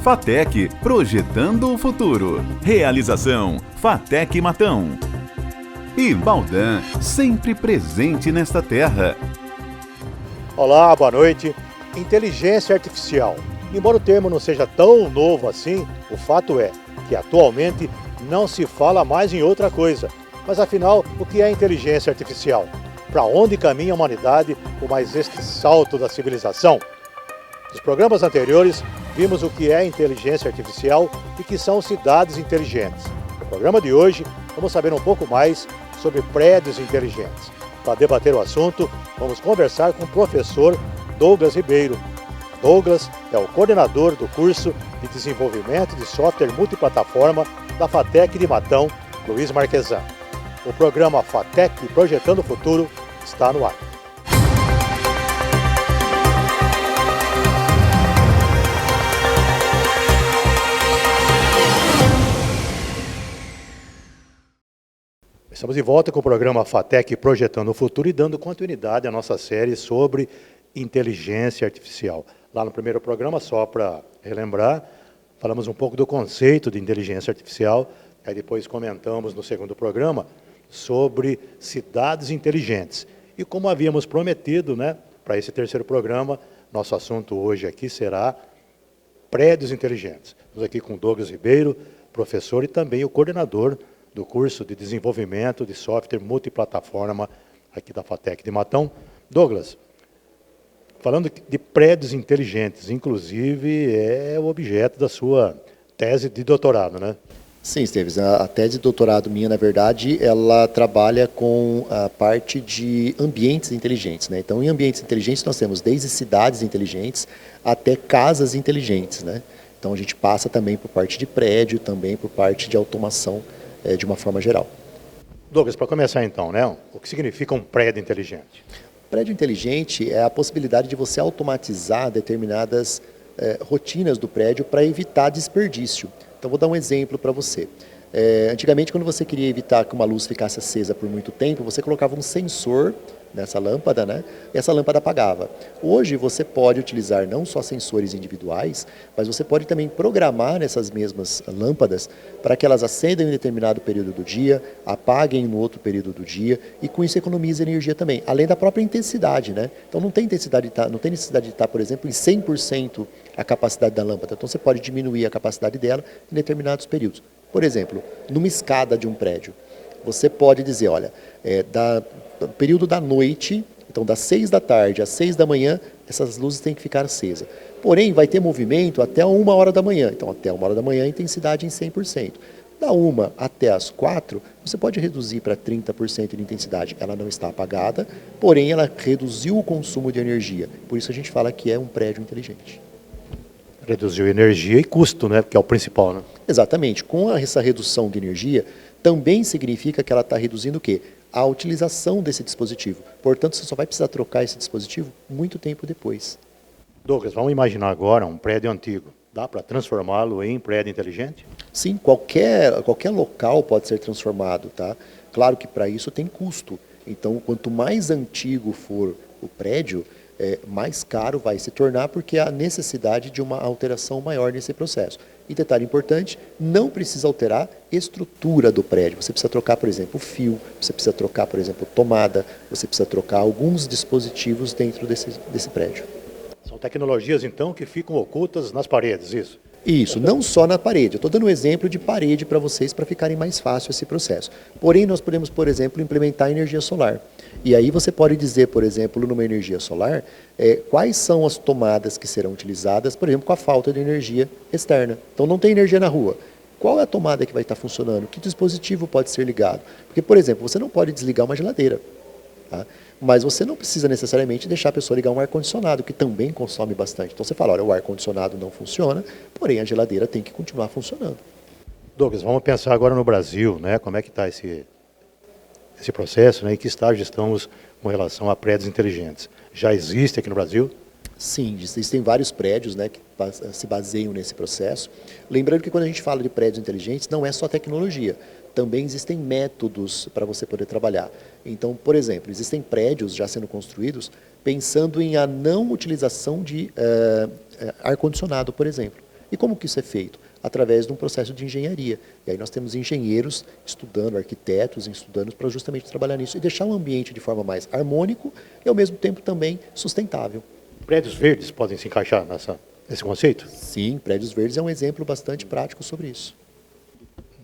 FATEC, projetando o futuro. Realização, FATEC Matão. E Baldan, sempre presente nesta terra. Olá, boa noite. Inteligência artificial. Embora o termo não seja tão novo assim, o fato é que atualmente não se fala mais em outra coisa. Mas afinal, o que é inteligência artificial? Para onde caminha a humanidade com mais este salto da civilização? Nos programas anteriores, vimos o que é inteligência artificial e que são cidades inteligentes. No programa de hoje, vamos saber um pouco mais sobre prédios inteligentes. Para debater o assunto, vamos conversar com o professor Douglas Ribeiro. Douglas é o coordenador do curso de desenvolvimento de software multiplataforma da FATEC de Matão, Luiz Marquesan. O programa FATEC Projetando o Futuro está no ar. Estamos de volta com o programa FATEC Projetando o Futuro e dando continuidade à nossa série sobre inteligência artificial. Lá no primeiro programa, só para relembrar, falamos um pouco do conceito de inteligência artificial, aí depois comentamos no segundo programa sobre cidades inteligentes. E como havíamos prometido, para esse terceiro programa, nosso assunto hoje aqui será prédios inteligentes. Estamos aqui com Douglas Ribeiro, professor e também o coordenador do curso de desenvolvimento de software multiplataforma aqui da FATEC de Matão. Douglas, falando de prédios inteligentes, inclusive é o objeto da sua tese de doutorado, né? Sim, Esteves, a tese de doutorado minha, na verdade, ela trabalha com a parte de ambientes inteligentes, né? Então, em ambientes inteligentes nós temos desde cidades inteligentes até casas inteligentes, né? Então, a gente passa também por parte de prédio, também por parte de automação, de uma forma geral. Douglas, para começar então, o que significa um prédio inteligente? Prédio inteligente é a possibilidade de você automatizar determinadas rotinas do prédio para evitar desperdício. Então, vou dar um exemplo para você. Antigamente, quando você queria evitar que uma luz ficasse acesa por muito tempo, você colocava um sensor nessa lâmpada, né? E essa lâmpada apagava. Hoje, você pode utilizar não só sensores individuais, mas você pode também programar essas mesmas lâmpadas para que elas acendam em determinado período do dia, apaguem no outro período do dia, e com isso economiza energia também, além da própria intensidade, né? Então, não tem necessidade de estar, por exemplo, em 100% a capacidade da lâmpada. Então, você pode diminuir a capacidade dela em determinados períodos. Por exemplo, numa escada de um prédio, você pode dizer, olha, do período da noite, então das 6 da tarde às 6 da manhã, essas luzes têm que ficar acesas. Porém, vai ter movimento até 1 hora da manhã. Então, até 1 hora da manhã, a intensidade em 100%. Da 1 até as 4, você pode reduzir para 30% de intensidade. Ela não está apagada, porém, ela reduziu o consumo de energia. Por isso, a gente fala que é um prédio inteligente. Reduziu energia e custo, que é o principal, né? Exatamente. Com essa redução de energia, também significa que ela está reduzindo o quê? A utilização desse dispositivo. Portanto, você só vai precisar trocar esse dispositivo muito tempo depois. Douglas, vamos imaginar agora um prédio antigo. Dá para transformá-lo em prédio inteligente? Sim, qualquer local pode ser transformado, tá? Claro que para isso tem custo. Então, quanto mais antigo for o prédio, mais caro vai se tornar, porque há necessidade de uma alteração maior nesse processo. E detalhe importante, não precisa alterar a estrutura do prédio. Você precisa trocar, por exemplo, fio, você precisa trocar, por exemplo, tomada, você precisa trocar alguns dispositivos dentro desse prédio. São tecnologias, então, que ficam ocultas nas paredes, isso? Isso, não só na parede. Eu estou dando um exemplo de parede para vocês, para ficarem mais fácil esse processo. Porém, nós podemos, por exemplo, implementar energia solar. E aí você pode dizer, por exemplo, numa energia solar, quais são as tomadas que serão utilizadas, por exemplo, com a falta de energia externa. Então, não tem energia na rua. Qual é a tomada que vai estar funcionando? Que dispositivo pode ser ligado? Porque, por exemplo, você não pode desligar uma geladeira, tá? Mas você não precisa necessariamente deixar a pessoa ligar um ar-condicionado, que também consome bastante. Então, você fala, olha, o ar-condicionado não funciona, porém a geladeira tem que continuar funcionando. Douglas, vamos pensar agora no Brasil, como é que está esse processo, em que estágio estamos com relação a prédios inteligentes? Já existe aqui no Brasil? Sim, existem vários prédios que se baseiam nesse processo. Lembrando que quando a gente fala de prédios inteligentes, não é só tecnologia. Também existem métodos para você poder trabalhar. Então, por exemplo, existem prédios já sendo construídos pensando em a não utilização de ar-condicionado, por exemplo. E como que isso é feito? Através de um processo de engenharia. E aí nós temos engenheiros estudando, arquitetos estudando para justamente trabalhar nisso e deixar o ambiente de forma mais harmônico e ao mesmo tempo também sustentável. Prédios verdes podem se encaixar nesse conceito? Sim, prédios verdes é um exemplo bastante prático sobre isso.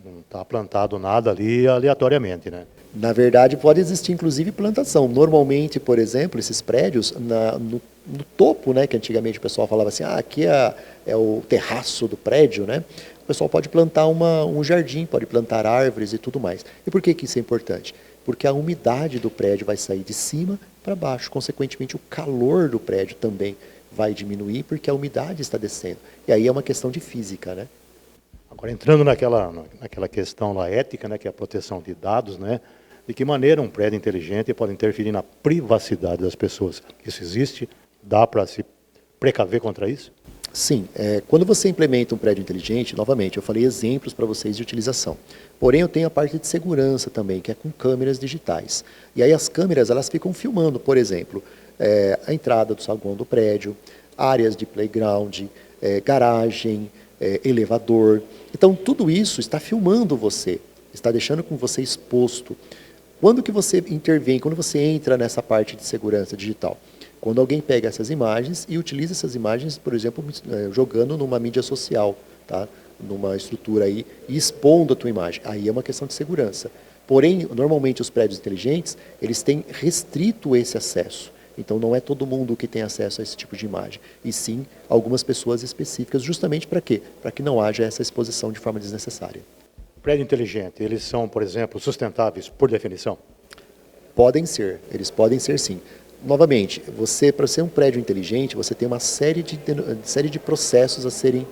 Não está plantado nada ali aleatoriamente, né? Na verdade, pode existir inclusive plantação. Normalmente, por exemplo, esses prédios, no topo, né, que antigamente o pessoal falava assim, aqui é o terraço do prédio, né? O pessoal pode plantar um jardim, pode plantar árvores e tudo mais. E por que isso é importante? Porque a umidade do prédio vai sair de cima para baixo. Consequentemente, o calor do prédio também vai diminuir porque a umidade está descendo. E aí é uma questão de física, né? Agora, entrando naquela questão lá ética, né, que é a proteção de dados, né? De que maneira um prédio inteligente pode interferir na privacidade das pessoas? Isso existe? Dá para se precaver contra isso? Sim. Quando você implementa um prédio inteligente, novamente, eu falei exemplos para vocês de utilização. Porém, eu tenho a parte de segurança também, que é com câmeras digitais. E aí as câmeras, elas ficam filmando, por exemplo, a entrada do saguão do prédio, áreas de playground, garagem, elevador. Então, tudo isso está filmando você, está deixando com você exposto. Quando que você intervém, quando você entra nessa parte de segurança digital? Quando alguém pega essas imagens e utiliza essas imagens, por exemplo, jogando numa mídia social, tá? Numa estrutura aí, e expondo a tua imagem. Aí é uma questão de segurança. Porém, normalmente os prédios inteligentes, eles têm restrito esse acesso. Então não é todo mundo que tem acesso a esse tipo de imagem, e sim algumas pessoas específicas, justamente para quê? Para que não haja essa exposição de forma desnecessária. Prédio inteligente, eles são, por exemplo, sustentáveis por definição? Podem ser, eles podem ser sim. Novamente, para ser um prédio inteligente, você tem uma série de processos a serem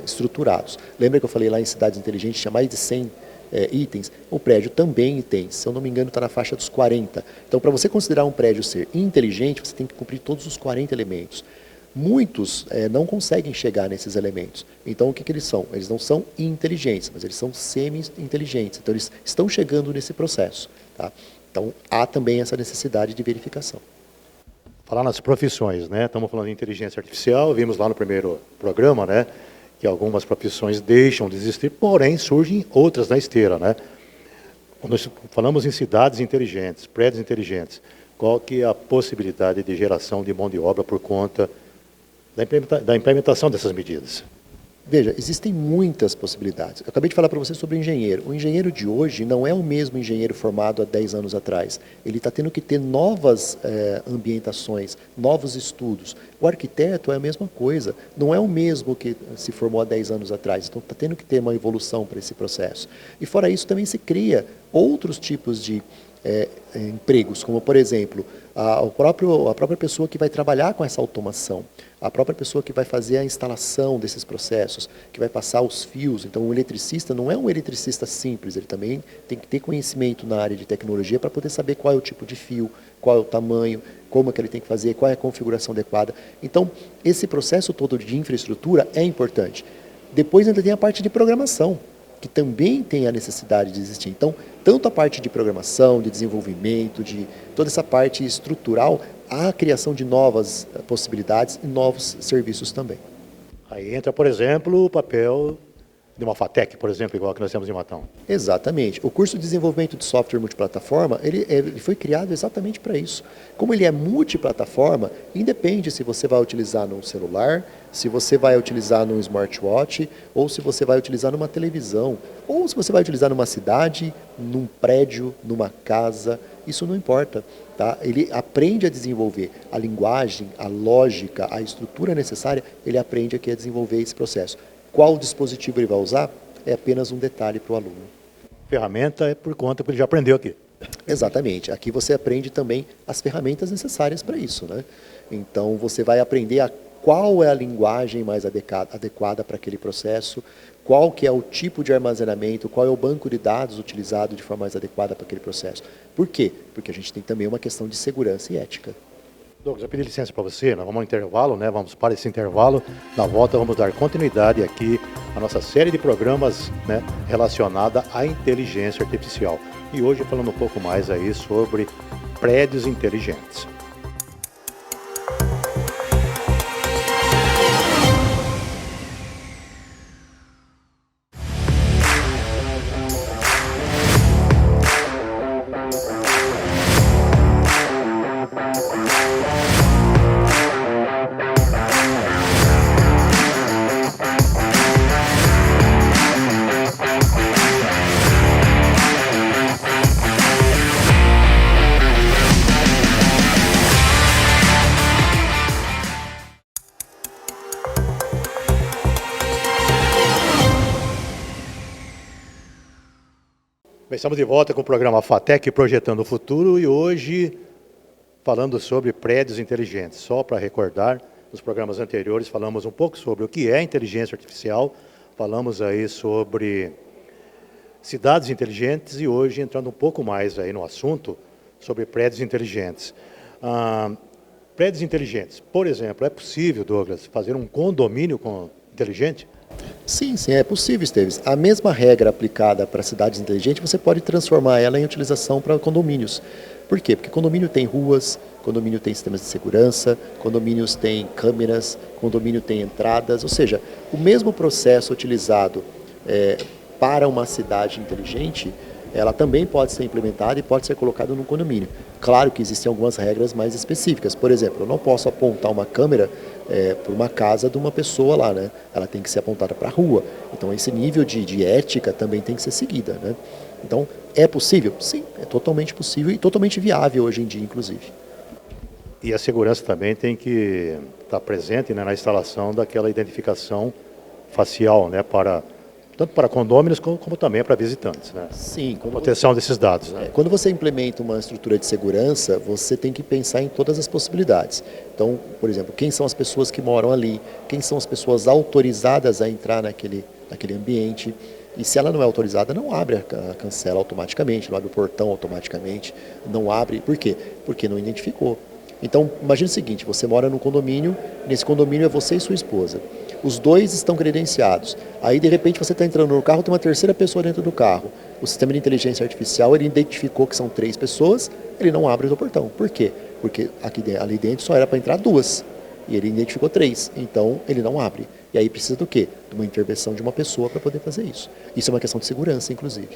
estruturados. Lembra que eu falei lá em cidades inteligentes, tinha mais de 100 itens? O prédio também tem, se eu não me engano, está na faixa dos 40. Então, para você considerar um prédio ser inteligente, você tem que cumprir todos os 40 elementos. Muitos não conseguem chegar nesses elementos. Então, o que eles são? Eles não são inteligentes, mas eles são semi-inteligentes. Então, eles estão chegando nesse processo. Tá? Então, há também essa necessidade de verificação. Falar nas profissões, né? Estamos falando de inteligência artificial, vimos lá no primeiro programa, né? Que algumas profissões deixam de existir, porém surgem outras na esteira, né? Quando nós falamos em cidades inteligentes, prédios inteligentes, qual que é a possibilidade de geração de mão de obra por conta da implementação dessas medidas? Veja, existem muitas possibilidades. Eu acabei de falar para você sobre o engenheiro. O engenheiro de hoje não é o mesmo engenheiro formado há 10 anos atrás. Ele está tendo que ter novas ambientações, novos estudos. O arquiteto é a mesma coisa. Não é o mesmo que se formou há 10 anos atrás. Então, está tendo que ter uma evolução para esse processo. E fora isso, também se cria outros tipos de empregos, como, por exemplo, a própria pessoa que vai trabalhar com essa automação, a própria pessoa que vai fazer a instalação desses processos, que vai passar os fios. Então, o eletricista não é um eletricista simples, ele também tem que ter conhecimento na área de tecnologia para poder saber qual é o tipo de fio, qual é o tamanho, como é que ele tem que fazer, qual é a configuração adequada. Então, esse processo todo de infraestrutura é importante. Depois ainda tem a parte de programação, que também tem a necessidade de existir. Então, tanto a parte de programação, de desenvolvimento, de toda essa parte estrutural, há a criação de novas possibilidades e novos serviços também. Aí entra, por exemplo, o papel de uma FATEC, por exemplo, igual que nós temos em Matão. Exatamente. O curso de desenvolvimento de software multiplataforma, ele foi criado exatamente para isso. Como ele é multiplataforma, independe se você vai utilizar num celular, se você vai utilizar num smartwatch, ou se você vai utilizar numa televisão, ou se você vai utilizar numa cidade, num prédio, numa casa, isso não importa. Tá? Ele aprende a desenvolver a linguagem, a lógica, a estrutura necessária, ele aprende aqui a desenvolver esse processo. Qual dispositivo ele vai usar é apenas um detalhe para o aluno. Ferramenta é por conta que ele já aprendeu aqui. Exatamente. Aqui você aprende também as ferramentas necessárias para isso, né? Então, você vai aprender qual é a linguagem mais adequada para aquele processo, qual que é o tipo de armazenamento, qual é o banco de dados utilizado de forma mais adequada para aquele processo. Por quê? Porque a gente tem também uma questão de segurança e ética. Douglas, eu pedi licença para você, nós vamos ao intervalo, né? Vamos para esse intervalo. Na volta vamos dar continuidade aqui à nossa série de programas, né, relacionada à inteligência artificial. E hoje falando um pouco mais aí sobre prédios inteligentes. Bem, estamos de volta com o programa FATEC Projetando o Futuro e hoje falando sobre prédios inteligentes. Só para recordar, nos programas anteriores falamos um pouco sobre o que é inteligência artificial, falamos aí sobre cidades inteligentes e hoje entrando um pouco mais aí no assunto sobre prédios inteligentes. Prédios inteligentes, por exemplo, é possível, Douglas, fazer um condomínio inteligente? Sim, é possível, Esteves. A mesma regra aplicada para cidades inteligentes, você pode transformar ela em utilização para condomínios. Por quê? Porque condomínio tem ruas, condomínio tem sistemas de segurança, condomínios tem câmeras, condomínio tem entradas, ou seja, o mesmo processo utilizado para uma cidade inteligente, ela também pode ser implementada e pode ser colocada num condomínio. Claro que existem algumas regras mais específicas. Por exemplo, eu não posso apontar uma câmera para uma casa de uma pessoa lá, né? Ela tem que ser apontada para a rua. Então, esse nível de ética também tem que ser seguida, né? Então, é possível? Sim, é totalmente possível e totalmente viável hoje em dia, inclusive. E a segurança também tem que estar presente, né, na instalação daquela identificação facial, né, tanto para condôminos como também para visitantes, né? Sim. Proteção desses dados, né? Quando você implementa uma estrutura de segurança, você tem que pensar em todas as possibilidades. Então, por exemplo, quem são as pessoas que moram ali, quem são as pessoas autorizadas a entrar naquele ambiente, e se ela não é autorizada, não abre a cancela automaticamente, não abre o portão automaticamente, não abre. Por quê? Porque não identificou. Então, imagine o seguinte, você mora num condomínio, nesse condomínio é você e sua esposa. Os dois estão credenciados. Aí, de repente, você está entrando no carro, tem uma terceira pessoa dentro do carro. O sistema de inteligência artificial, ele identificou que são 3 pessoas, ele não abre o portão. Por quê? Porque ali dentro só era para entrar 2. E ele identificou 3. Então, ele não abre. E aí precisa do quê? De uma intervenção de uma pessoa para poder fazer isso. Isso é uma questão de segurança, inclusive.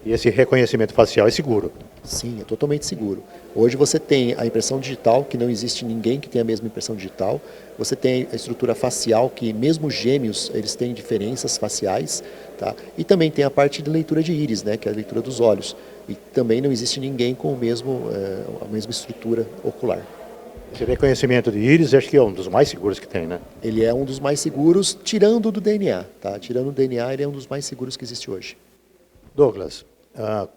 E esse reconhecimento facial é seguro? Sim, é totalmente seguro. Hoje você tem a impressão digital, que não existe ninguém que tenha a mesma impressão digital. Você tem a estrutura facial, que mesmo gêmeos, eles têm diferenças faciais. Tá? E também tem a parte de leitura de íris, né, que é a leitura dos olhos. E também não existe ninguém com a mesma estrutura ocular. Esse reconhecimento de íris, acho que é um dos mais seguros que tem, né? Ele é um dos mais seguros, tirando do DNA. Tá? Tirando o DNA, ele é um dos mais seguros que existe hoje. Douglas,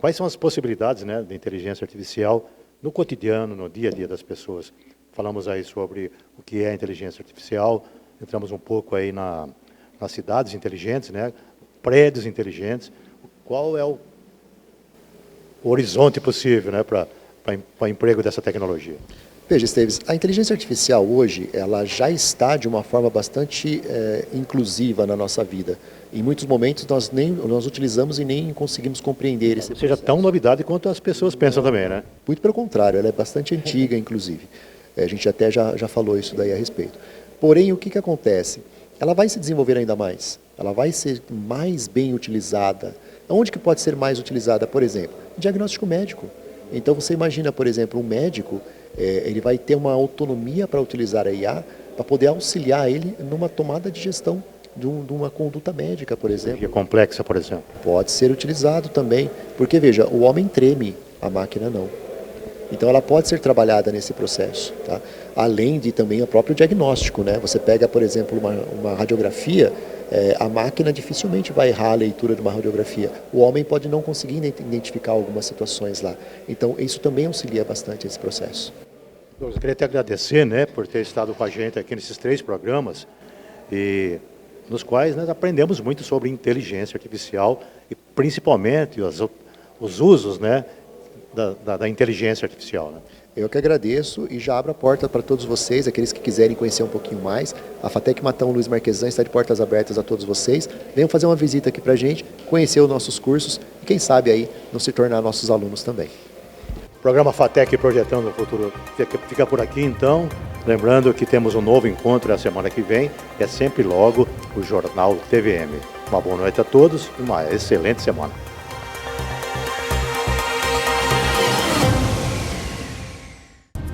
quais são as possibilidades, né, de inteligência artificial no cotidiano, no dia a dia das pessoas? Falamos aí sobre o que é inteligência artificial, entramos um pouco aí nas cidades inteligentes, né, prédios inteligentes. Qual é o horizonte possível, né, para emprego dessa tecnologia? Veja, Esteves, a inteligência artificial hoje, ela já está de uma forma bastante inclusiva na nossa vida. Em muitos momentos nós utilizamos e nem conseguimos compreender esse processo. Seja tão novidade quanto as pessoas pensam também, né? Muito pelo contrário, ela é bastante antiga, inclusive. A gente até já falou isso daí a respeito. Porém, o que acontece? Ela vai se desenvolver ainda mais. Ela vai ser mais bem utilizada. Onde que pode ser mais utilizada, por exemplo? Diagnóstico médico. Então, você imagina, por exemplo, um médico, ele vai ter uma autonomia para utilizar a IA, para poder auxiliar ele numa tomada de gestão de uma conduta médica, por exemplo. Cirurgia complexa, por exemplo. Pode ser utilizado também, porque veja, o homem treme, a máquina não. Então ela pode ser trabalhada nesse processo, tá? Além de também o próprio diagnóstico, né? Você pega, por exemplo, uma radiografia, a máquina dificilmente vai errar a leitura de uma radiografia. O homem pode não conseguir identificar algumas situações lá. Então isso também auxilia bastante esse processo. Eu queria te agradecer, né, por ter estado com a gente aqui nesses 3 programas e nos quais nós aprendemos muito sobre inteligência artificial e principalmente os usos, né, da inteligência artificial, né? Eu que agradeço e já abro a porta para todos vocês, aqueles que quiserem conhecer um pouquinho mais. A FATEC Matão Luiz Marquesan está de portas abertas a todos vocês. Venham fazer uma visita aqui para a gente, conhecer os nossos cursos e quem sabe aí não se tornar nossos alunos também. O programa FATEC Projetando o Futuro fica por aqui, então. Lembrando que temos um novo encontro a semana que vem, é sempre logo o Jornal TVM. Uma boa noite a todos e uma excelente semana.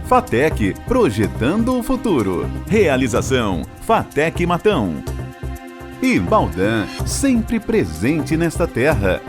FATEC Projetando o Futuro. Realização FATEC Matão. E Baldan, sempre presente nesta terra.